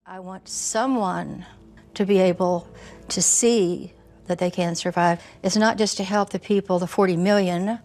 I want someone to be able to see that they can survive. It's not just to help the people, the 40 million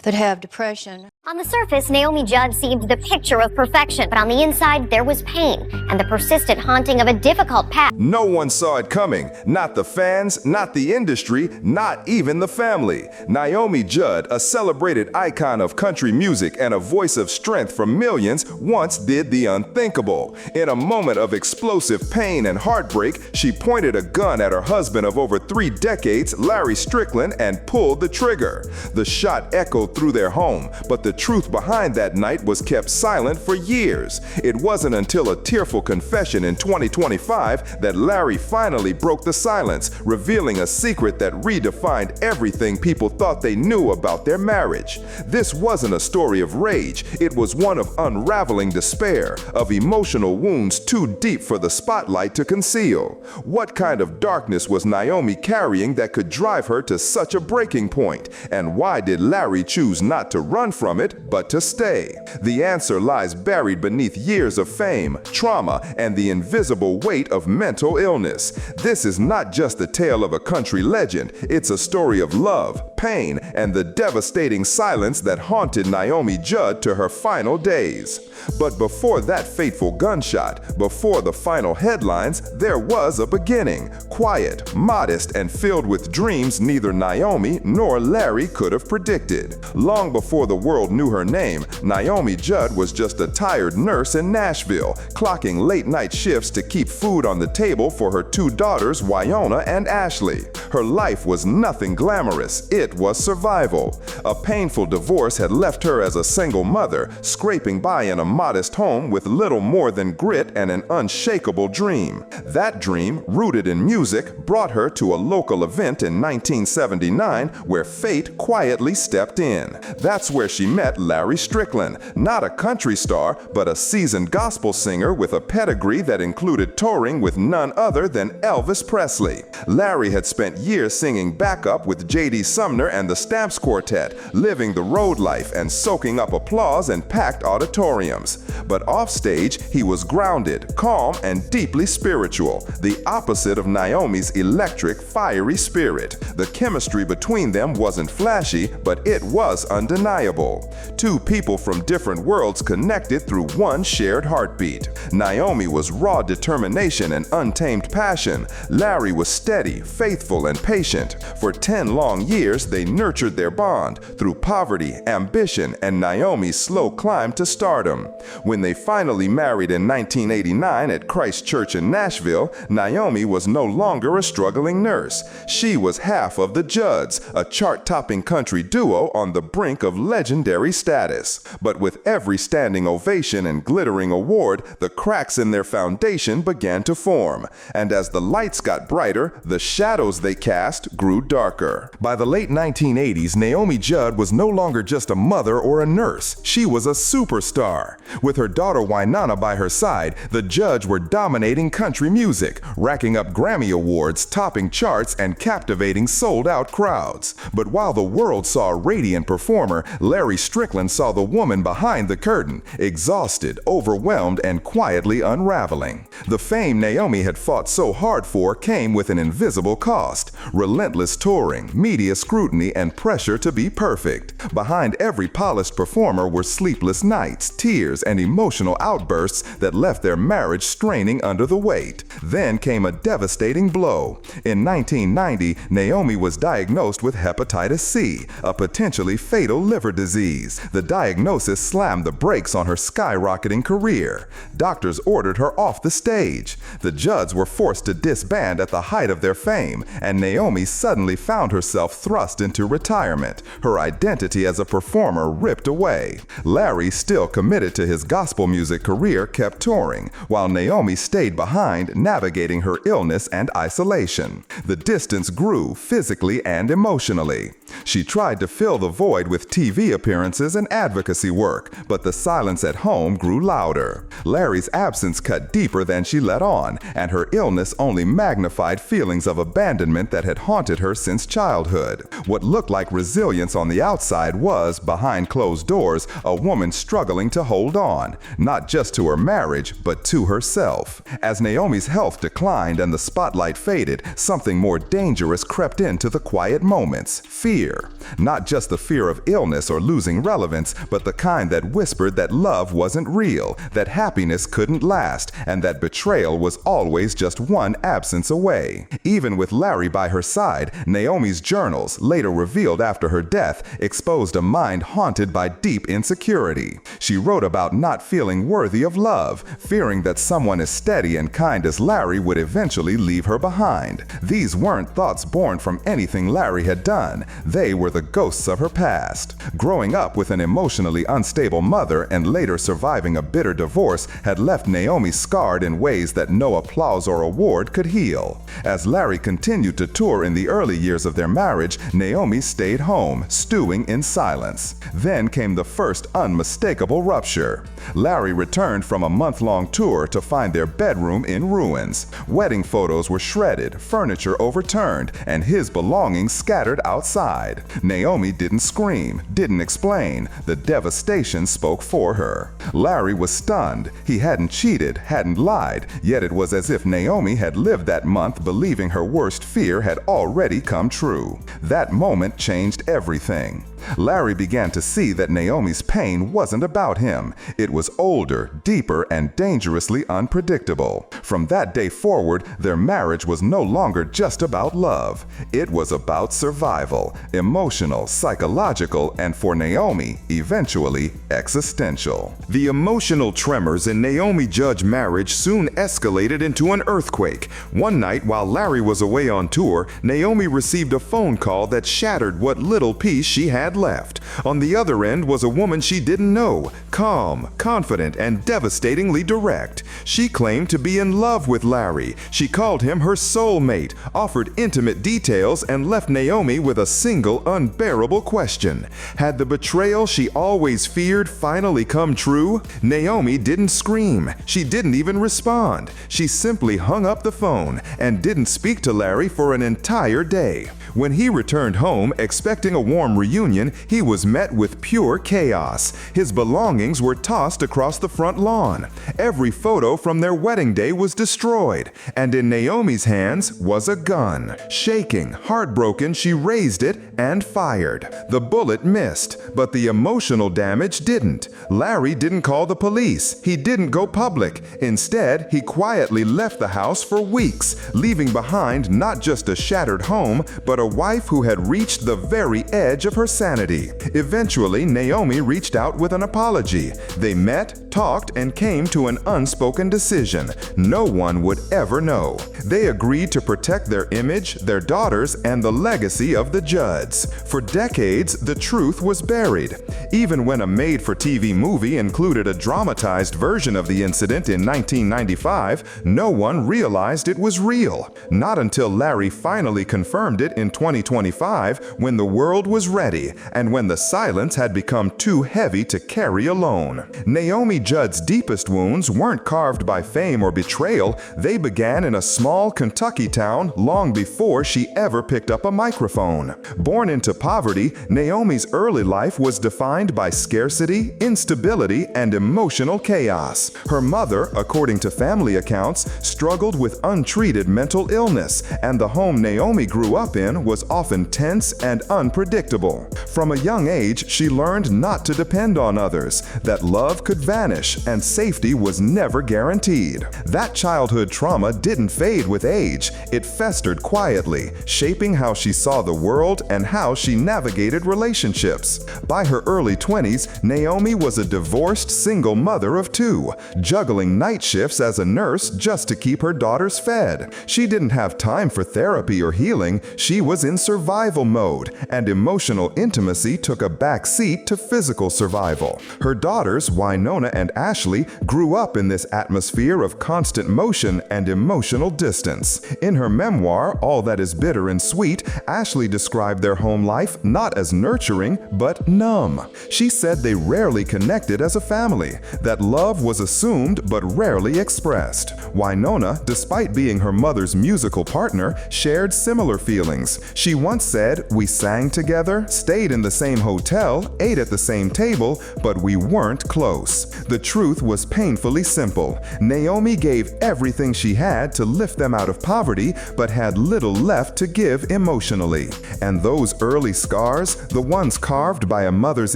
that have depression. On the surface, Naomi Judd seemed the picture of perfection, but on the inside, there was pain and the persistent haunting of a difficult past. No one saw it coming. Not the fans, not the industry, not even the family. Naomi Judd, a celebrated icon of country music and a voice of strength for millions, once did the unthinkable. In a moment of explosive pain and heartbreak, she pointed a gun at her husband of over 3 decades, Larry Strickland, and pulled the trigger. The shot echoed through their home, but the truth behind that night was kept silent for years. It wasn't until a tearful confession in 2025 that Larry finally broke the silence, revealing a secret that redefined everything people thought they knew about their marriage. This wasn't a story of rage, it was one of unraveling despair, of emotional wounds too deep for the spotlight to conceal. What kind of darkness was Naomi carrying that could drive her to such a breaking point? And why did Larry choose not to run from it, but to stay? The answer lies buried beneath years of fame, trauma, and the invisible weight of mental illness. This is not just the tale of a country legend, it's a story of love, pain, and the devastating silence that haunted Naomi Judd to her final days. But before that fateful gunshot, before the final headlines, there was a beginning. Quiet, modest, and filled with dreams neither Naomi nor Larry could have predicted. Long before the world knew her name, Naomi Judd was just a tired nurse in Nashville, clocking late-night shifts to keep food on the table for her 2 daughters, Wynonna and Ashley. Her life was nothing glamorous, it was survival. A painful divorce had left her as a single mother, scraping by in a modest home with little more than grit and an unshakable dream. That dream, rooted in music, brought her to a local event in 1979 where fate quietly stepped in. That's where she met Larry Strickland, not a country star, but a seasoned gospel singer with a pedigree that included touring with none other than Elvis Presley. Larry had spent years singing backup with J.D. Sumner and the Stamps Quartet, living the road life and soaking up applause in packed auditoriums. But offstage, he was grounded, calm, and deeply spiritual, the opposite of Naomi's electric, fiery spirit. The chemistry between them wasn't flashy, but it was undeniable. 2 people from different worlds connected through one shared heartbeat. Naomi was raw determination and untamed passion. Larry was steady, faithful, and patient. For 10 long years, they nurtured their bond through poverty, ambition, and Naomi's slow climb to stardom. When they finally married in 1989 at Christ Church in Nashville, Naomi was no longer a struggling nurse. She was half of the Judds, a chart-topping country duo on the brink of legendary status. But with every standing ovation and glittering award, the cracks in their foundation began to form. And as the lights got brighter, the shadows they cast grew darker. By the late 1980s, Naomi Judd was no longer just a mother or a nurse. She was a superstar. With her daughter Wynonna by her side, the Judds were dominating country music, racking up Grammy Awards, topping charts, and captivating sold-out crowds. But while the world saw a radiant performer, Larry Strickland saw the woman behind the curtain, exhausted, overwhelmed, and quietly unraveling. The fame Naomi had fought so hard for came with an invisible cost: relentless touring, media scrutiny, and pressure to be perfect. Behind every polished performer were sleepless nights, tears, and emotional outbursts that left their marriage straining under the weight. Then came a devastating blow. In 1990, Naomi was diagnosed with hepatitis C, a potentially fatal liver disease. The diagnosis slammed the brakes on her skyrocketing career. Doctors ordered her off the stage. The Judds were forced to disband at the height of their fame, and Naomi suddenly found herself thrust into retirement, her identity as a performer ripped away. Larry, still committed to his gospel music career, kept touring, while Naomi stayed behind, navigating her illness and isolation. The distance grew physically and emotionally. She tried to fill the void with TV appearances conferences and advocacy work, but the silence at home grew louder. Larry's absence cut deeper than she let on, and her illness only magnified feelings of abandonment that had haunted her since childhood. What looked like resilience on the outside was, behind closed doors, a woman struggling to hold on, not just to her marriage, but to herself. As Naomi's health declined and the spotlight faded, something more dangerous crept into the quiet moments: fear. Not just the fear of illness or losing relevance, but the kind that whispered that love wasn't real, that happiness couldn't last, and that betrayal was always just one absence away. Even with Larry by her side, Naomi's journals, later revealed after her death, exposed a mind haunted by deep insecurity. She wrote about not feeling worthy of love, fearing that someone as steady and kind as Larry would eventually leave her behind. These weren't thoughts born from anything Larry had done. They were the ghosts of her past. Growing up with an emotionally unstable mother and later surviving a bitter divorce had left Naomi scarred in ways that no applause or award could heal. As Larry continued to tour in the early years of their marriage, Naomi stayed home, stewing in silence. Then came the first unmistakable rupture. Larry returned from a month-long tour to find their bedroom in ruins. Wedding photos were shredded, furniture overturned, and his belongings scattered outside. Naomi didn't scream, didn't explain. The devastation spoke for her. Larry was stunned. He hadn't cheated, hadn't lied, yet it was as if Naomi had lived that month believing her worst fear had already come true. That moment changed everything. Larry began to see that Naomi's pain wasn't about him. It was older, deeper, and dangerously unpredictable. From that day forward, their marriage was no longer just about love. It was about survival, emotional, psychological, and for Naomi, eventually existential. The emotional tremors in Naomi Judd's marriage soon escalated into an earthquake. One night, while Larry was away on tour, Naomi received a phone call that shattered what little peace she had left. On the other end was a woman she didn't know, calm, confident, and devastatingly direct. She claimed to be in love with Larry. She called him her soulmate, offered intimate details, and left Naomi with a single unbearable question. Had the betrayal she always feared finally come true? Naomi didn't scream. She didn't even respond. She simply hung up the phone and didn't speak to Larry for an entire day. When he returned home, expecting a warm reunion, he was met with pure chaos. His belongings were tossed across the front lawn. Every photo from their wedding day was destroyed, and in Naomi's hands was a gun. Shaking, heartbroken, she raised it and fired. The bullet missed, but the emotional damage didn't. Larry didn't call the police. He didn't go public. Instead, he quietly left the house for weeks, leaving behind not just a shattered home, but a wife who had reached the very edge of her sanity. Eventually, Naomi reached out with an apology. They met, talked, and came to an unspoken decision. No one would ever know. They agreed to protect their image, their daughters, and the legacy of the Judds. For decades, the truth was buried. Even when a made-for-TV movie included a dramatized version of the incident in 1995, no one realized it was real. Not until Larry finally confirmed it in 2025, when the world was ready and when the silence had become too heavy to carry alone. Naomi Judd's deepest wounds weren't carved by fame or betrayal. They began in a small Kentucky town long before she ever picked up a microphone. Born into poverty, Naomi's early life was defined by scarcity, instability, and emotional chaos. Her mother, according to family accounts, struggled with untreated mental illness, and the home Naomi grew up in was often tense and unpredictable. From a young age, she learned not to depend on others, that love could vanish and safety was never guaranteed. That childhood trauma didn't fade with age. It festered quietly, shaping how she saw the world and how she navigated relationships. By her early 20s, Naomi was a divorced single mother of two, juggling night shifts as a nurse just to keep her daughters fed. She didn't have time for therapy or healing. She was in survival mode, and emotional intimacy took a back seat to physical survival. Her daughters, Wynonna and Ashley, grew up in this atmosphere of constant motion and emotional distance. In her memoir, All That Is Bitter and Sweet, Ashley described their home life not as nurturing, but numb. She said they rarely connected as a family, that love was assumed but rarely expressed. Wynonna, despite being her mother's musical partner, shared similar feelings. She once said, "We sang together, stayed in the same hotel, ate at the same table, but we weren't close." The truth was painfully simple. Naomi gave everything she had to lift them out of poverty, but had little left to give emotionally. And those early scars, the ones carved by a mother's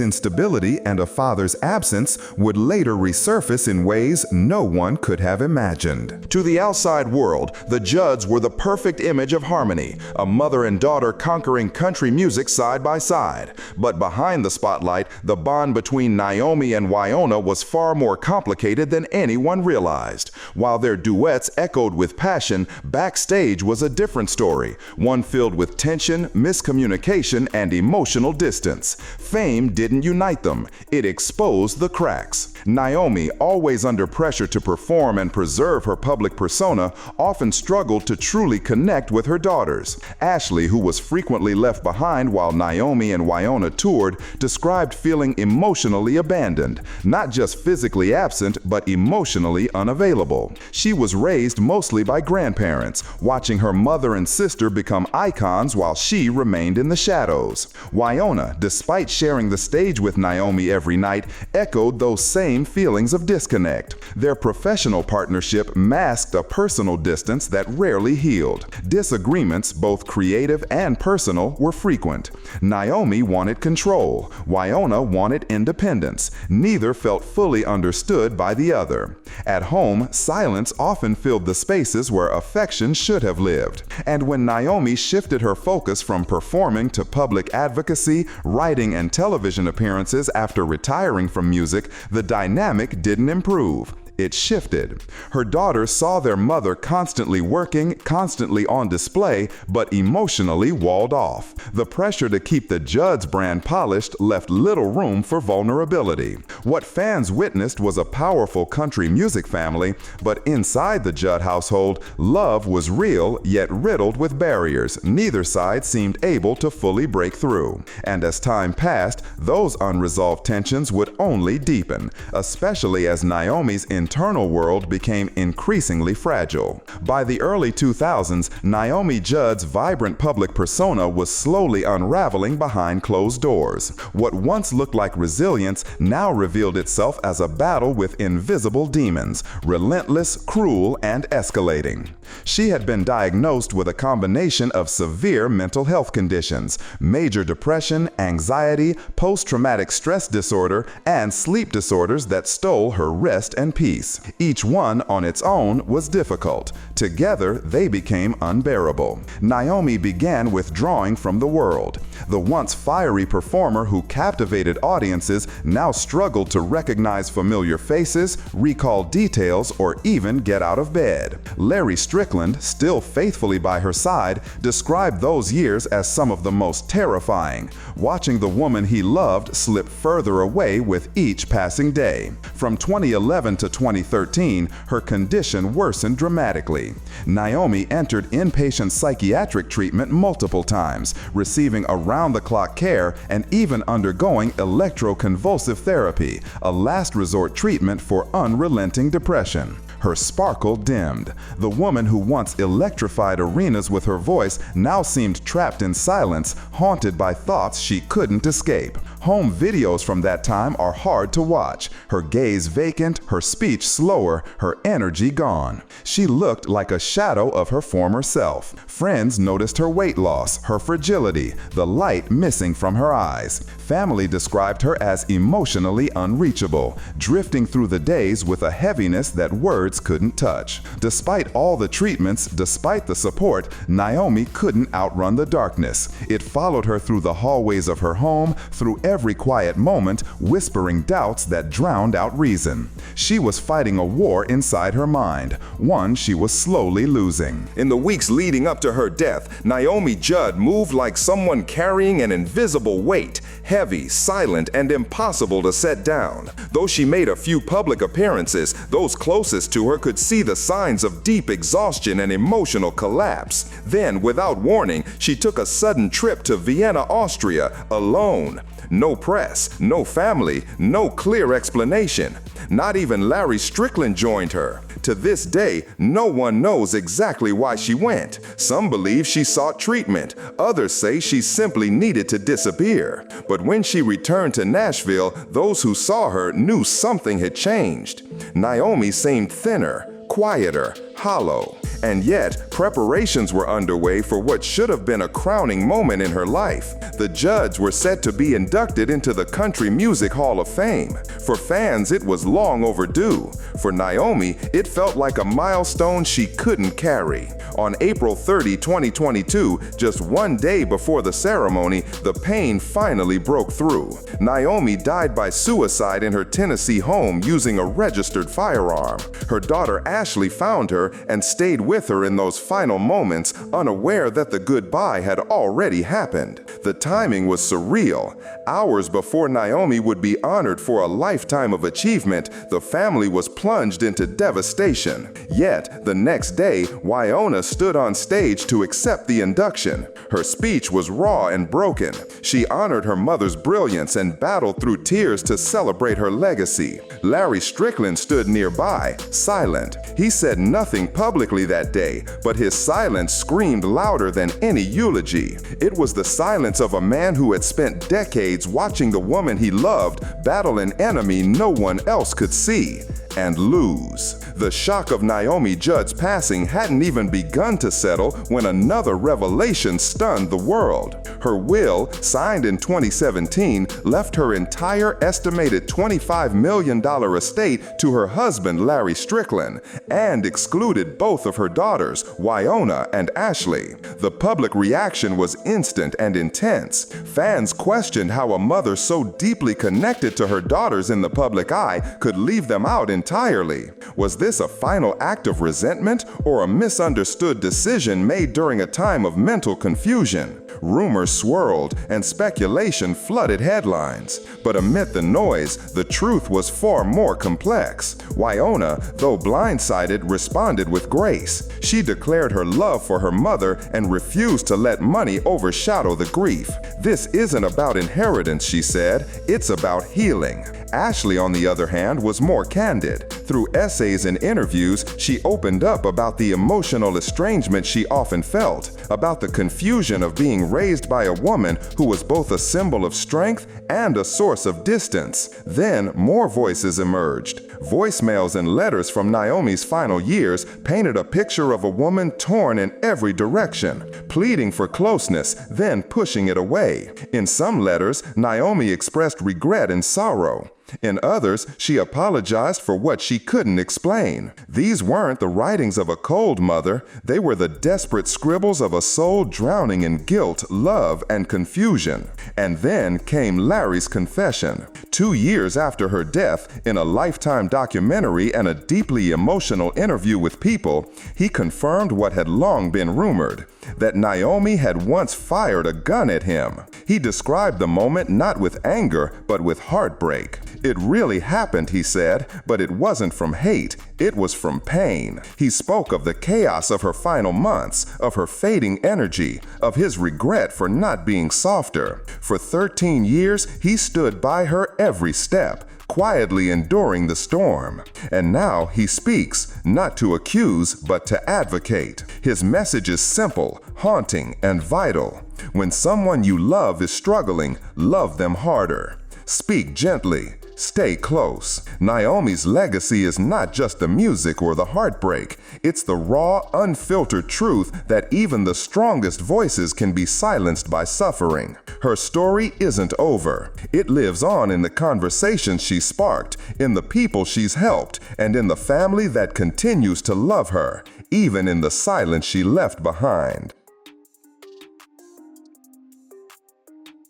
instability and a father's absence, would later resurface in ways no one could have imagined. To the outside world, the Judds were the perfect image of harmony, a mother and daughter conquering country music side by side. But behind the spotlight, the bond between Naomi and Wynonna was far more complicated than anyone realized. While their duets echoed with passion, backstage was a different story, one filled with tension, miscommunication, and emotional distance. Fame didn't unite them, it exposed the cracks. Naomi, always under pressure to perform and preserve her public persona, often struggled to truly connect with her daughters. Ashley, who was frequently left behind while Naomi and Wynonna toured, described feeling emotionally abandoned, not just physically absent, but emotionally unavailable. She was raised mostly by grandparents, watching her mother and sister become icons while she remained in the shadows. Wynonna, despite sharing the stage with Naomi every night, echoed those same feelings of disconnect. Their professional partnership masked a personal distance that rarely healed. Disagreements, both creative and personal, were frequent. Naomi wanted control. Wynonna wanted independence. Neither felt fully understood by the other. At home, silence often filled the spaces where affection should have lived. And when Naomi shifted her focus from performing to public advocacy, writing, and television appearances after retiring from music, the dynamic didn't improve. It shifted. Her daughters saw their mother constantly working, constantly on display, but emotionally walled off. The pressure to keep the Judds brand polished left little room for vulnerability. What fans witnessed was a powerful country music family, but inside the Judd household, love was real yet riddled with barriers neither side seemed able to fully break through. And as time passed, those unresolved tensions would only deepen, especially as Naomi's internal world became increasingly fragile. By the early 2000s, Naomi Judd's vibrant public persona was slowly unraveling behind closed doors. What once looked like resilience now revealed itself as a battle with invisible demons, relentless, cruel, and escalating. She had been diagnosed with a combination of severe mental health conditions, major depression, anxiety, post-traumatic stress disorder, and sleep disorders that stole her rest and peace. Each one on its own was difficult. Together, they became unbearable. Naomi began withdrawing from the world. The once fiery performer who captivated audiences now struggled to recognize familiar faces, recall details, or even get out of bed. Larry Strickland, still faithfully by her side, described those years as some of the most terrifying, watching the woman he loved slip further away with each passing day. From 2011 to 2013, her condition worsened dramatically. Naomi entered inpatient psychiatric treatment multiple times, receiving around-the-clock care and even undergoing electroconvulsive therapy, a last resort treatment for unrelenting depression. Her sparkle dimmed. The woman who once electrified arenas with her voice now seemed trapped in silence, haunted by thoughts she couldn't escape. Home videos from that time are hard to watch. Her gaze vacant, her speech slower, her energy gone. She looked like a shadow of her former self. Friends noticed her weight loss, her fragility, the light missing from her eyes. Family described her as emotionally unreachable, drifting through the days with a heaviness that words couldn't touch. Despite all the treatments, despite the support, Naomi couldn't outrun the darkness. It followed her through the hallways of her home, through every quiet moment, whispering doubts that drowned out reason. She was fighting a war inside her mind, one she was slowly losing. In the weeks leading up to her death, Naomi Judd moved like someone carrying an invisible weight, heavy, silent, and impossible to set down. Though she made a few public appearances, those closest to her could see the signs of deep exhaustion and emotional collapse. Then, without warning, she took a sudden trip to Vienna, Austria, alone. No press, no family, no clear explanation. Not even Larry Strickland joined her. To this day, no one knows exactly why she went. Some believe she sought treatment. Others say she simply needed to disappear. But when she returned to Nashville, those who saw her knew something had changed. Naomi seemed thinner, quieter, hollow. And yet, preparations were underway for what should have been a crowning moment in her life. The Judds were set to be inducted into the Country Music Hall of Fame. For fans, it was long overdue. For Naomi, it felt like a milestone she couldn't carry. On April 30, 2022, just one day before the ceremony, the pain finally broke through. Naomi died by suicide in her Tennessee home using a registered firearm. Her daughter Ashley found her and stayed with her in those final moments, unaware that the goodbye had already happened. The timing was surreal. Hours before Naomi would be honored for a lifetime of achievement, the family was plunged into devastation. Yet, the next day, Wynonna stood on stage to accept the induction. Her speech was raw and broken. She honored her mother's brilliance and battled through tears to celebrate her legacy. Larry Strickland stood nearby, silent. He said nothing publicly that day, but his silence screamed louder than any eulogy. It was the silence of a man who had spent decades watching the woman he loved battle an enemy no one else could see and lose. The shock of Naomi Judd's passing hadn't even begun to settle when another revelation stunned the world. Her will, signed in 2017, left her entire estimated $25 million estate to her husband Larry Strickland and excluded both of her daughters, Wynonna and Ashley. The public reaction was instant and intense. Fans questioned how a mother so deeply connected to her daughters in the public eye could leave them out entirely. Was this a final act of resentment or a misunderstood decision made during a time of mental confusion? Rumors swirled and speculation flooded headlines. But amid the noise, the truth was far more complex. Wynonna, though blindsided, responded with grace. She declared her love for her mother and refused to let money overshadow the grief. "This isn't about inheritance," she said. "It's about healing." Ashley, on the other hand, was more candid. Through essays and interviews, she opened up about the emotional estrangement she often felt, about the confusion of being raised by a woman who was both a symbol of strength and a source of distance. Then more voices emerged. Voicemails and letters from Naomi's final years painted a picture of a woman torn in every direction, pleading for closeness, then pushing it away. In some letters, Naomi expressed regret and sorrow. In others, she apologized for what she couldn't explain. These weren't the writings of a cold mother. They were the desperate scribbles of a soul drowning in guilt, love, and confusion. And then came Larry's confession. 2 years after her death, in a Lifetime documentary and a deeply emotional interview with People, he confirmed what had long been rumored, that Naomi had once fired a gun at him. He described the moment not with anger, but with heartbreak. "It really happened," he said, "but it wasn't from hate, it was from pain." He spoke of the chaos of her final months, of her fading energy, of his regret for not being softer. For 13 years, he stood by her every step, quietly enduring the storm. And now he speaks, not to accuse, but to advocate. His message is simple, haunting, and vital. When someone you love is struggling, love them harder. Speak gently. Stay close. Naomi's legacy is not just the music or the heartbreak. It's the raw, unfiltered truth that even the strongest voices can be silenced by suffering. Her story isn't over. It lives on in the conversations she sparked, in the people she's helped, and in the family that continues to love her, even in the silence she left behind.